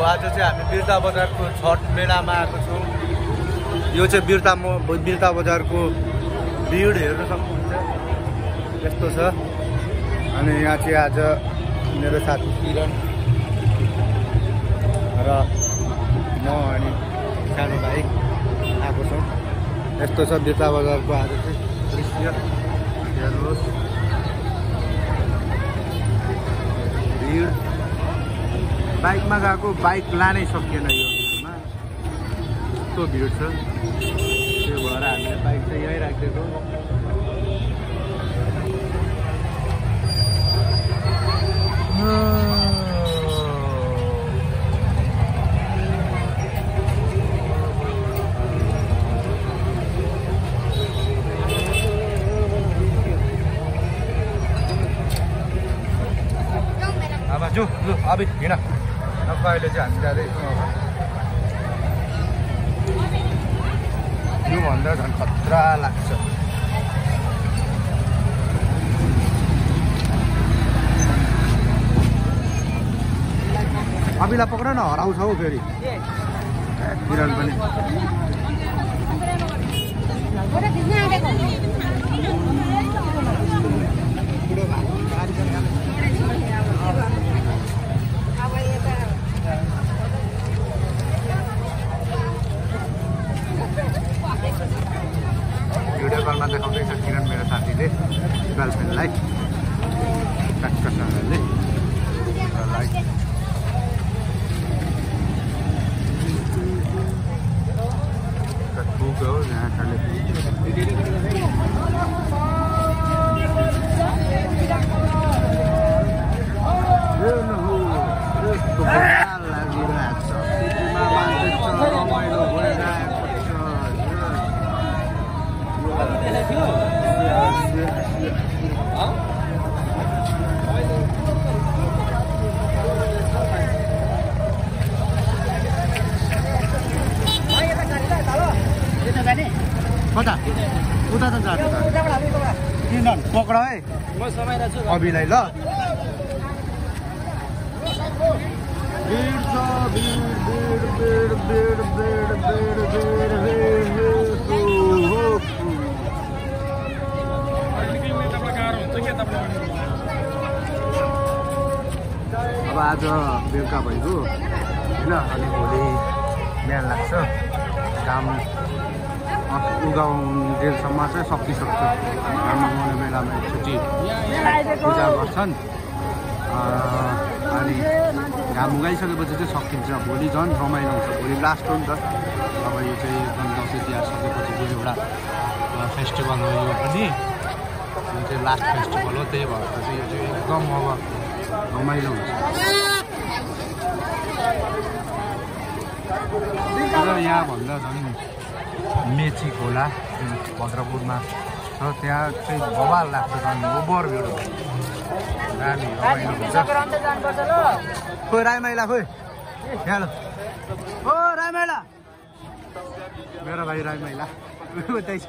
आज चाहिँ हामी बिर्ता बजारको छठ मेलामा आएको छौँ। यो चाहिँ बिर्ता बजारको भिड हेर्न सक्नुहुन्छ, यस्तो छ। अनि यहाँ चाहिँ आज मेरो साथी किरण र म अनि सानो भाइ आएको छौँ। यस्तो छ बिर्ता बजारको आज चाहिँ दृश्य हेर्नुहोस्। भिड, बाइकमा गएको बाइक लानै सकिएन यो भिडमा, यस्तो भिड छ। त्यो भएर हामीले बाइक चाहिँ यहीँ राखिदिएको। जो लु अब हिँड, अब अहिले चाहिँ हामी जाँदैछौँ। योभन्दा झन् खतरा लाग्छ। अभिलाई पक्र न, हराउँछ हौ फेरि किरण पनि। भिडियो कलमा देखाउँदैछ किरण मेरो साथीले गर्लफ्रेन्डलाई टक्कसँगले हो यहाँ खाले कता उता त जानु त किन पक्र है, म समाइरहेको छु अभिलाई। ल भिड छ, अब आज बेलुका भइगयो होइन, अनि भोलि बिहान लाग्छ। काम उगाउन्जेलसम्म चाहिँ सकिसक्छ। घरमा मेलामा एकचोटि पूजा गर्छन् अनि घाम उगाइसकेपछि चाहिँ सकिन्छ। भोलि झन् रमाइलो हुन्छ, भोलि लास्ट हो नि त। अब यो चाहिँ एकदम दसैँ तिहार सकेपछि एउटा फेस्टिभल हो, यो पनि यो चाहिँ लास्ट फेस्टिभल हो। त्यही भएर चाहिँ यो चाहिँ एकदम अब रमाइलो हुन्छ। र यहाँभन्दा झन् मेची खोला जुन भद्रपुरमा छ, त्यहाँ चाहिँ बवाल लाग्छ, झन् ओभर भिड हुन्छ, दामी रमाइलो हुन्छ। खोइ राईमाइला, खोइ यहाँ ल, ओ राईमाइला, मेरो भाइ राईमाइला उतै छ।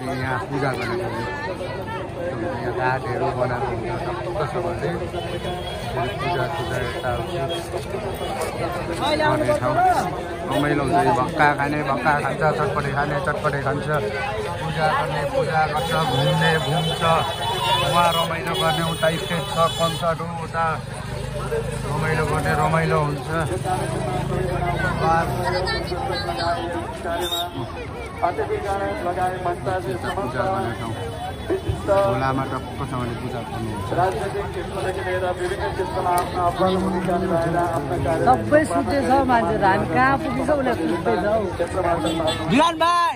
यहाँ पूजा गरेको यहाँ घाटहरू बनाएको हुन्छ, टक्कसँग चाहिँ पूजा गर्ने ठाउँ रमाइलो हुन्छ। भक्का खाने भक्का खान्छ, चटपटे खाने चटपटे खान्छ, पूजा गर्ने पूजा गर्छ, घुम्ने घुम्छ, उहाँ रमाइलो गर्ने उता स्टेज छ, कन्सर्ट हो उता रमाइलो गर्ने रमाइलो हुन्छ। पूजा गर्ने ठाउँ खोलामा टक्कसँगले पूजा गर्नुहुन्छ। सबै सुतेछ मान्छे, हामी कहाँ पुगिन्छ उसले सुत्दैछ। विरान भाइ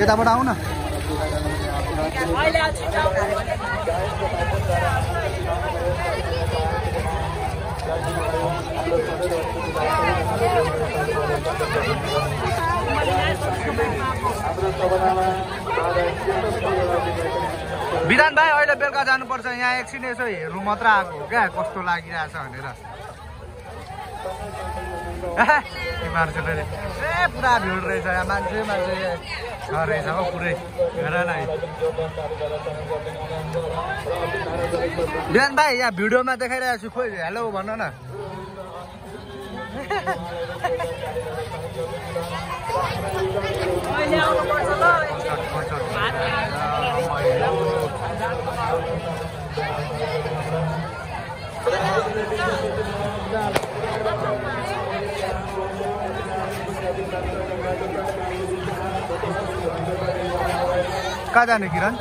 यताबाट आऊ न। विधान भाइ अहिले बेलुका जानुपर्छ, यहाँ एकछिन यसो हेर्नु मात्र आएको हो क्या कस्तो लागिरहेछ भनेर। मार्केट ए पुरा भिड रहेछ यहाँ मान्छे रहेछ हो पुरै हेर न बिहान भाइ यहाँ भिडियोमा देखाइरहेको छु खोइ हेलो भन न कहाँ जाने किरण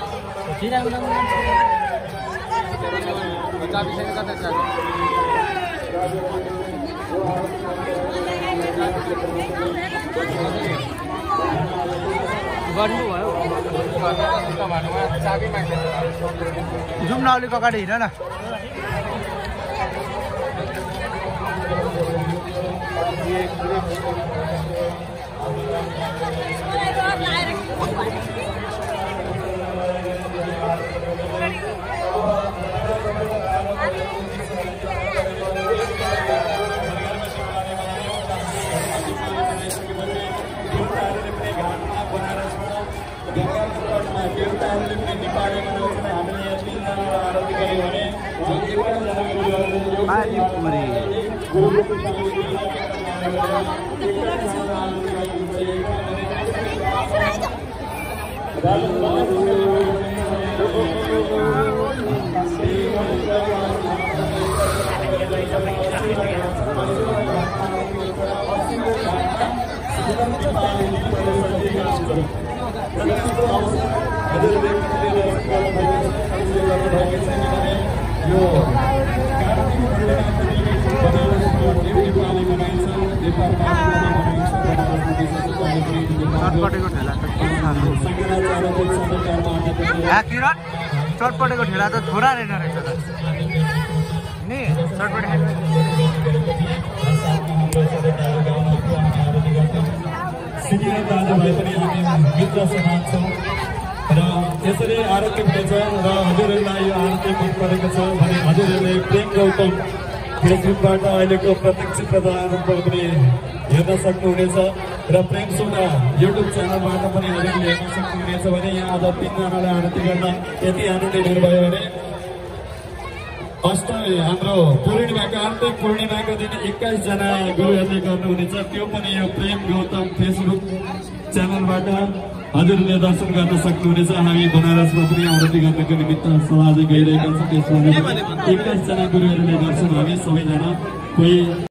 जाउँ न अलिक अगाडि हिँड न चटपटेको ठेला त थोडा रहेन रहेछ त नि चटपटे सिनियर दाजुभाइ पनि हामी मित्र समाज छौँ र यसरी आरोग्य हुनेछ र हजुरहरूलाई यो आरोग्य मन परेको छ भने हजुरहरूले प्रेम गौतम फेसबुकबाट अहिलेको प्रत्यक्ष प्रसारणबाट पनि हेर्न सक्नुहुनेछ र प्रेम सोना युट्युब च्यानलबाट पनि हजुरले हेर्न सक्नुहुनेछ भने यहाँ आज 3 जनालाई आरती गर्न यति आनन्दित हुनुभयो भने हाम्रो पूर्णिमाको आन्तरिक पूर्णिमाको दिन 21 जना गुरुहरूले गर्नुहुनेछ त्यो पनि यो प्रेम गौतम फेसबुक च्यानलबाट हजुरले दर्शन गर्न सक्नुहुनेछ हामी बनारसमा पनि आरती गर्नको निमित्त सल्लाह गइरहेका छौँ त्यसमा 21 जना गुरुहरूले गर्छन् हामी सबैजना कोही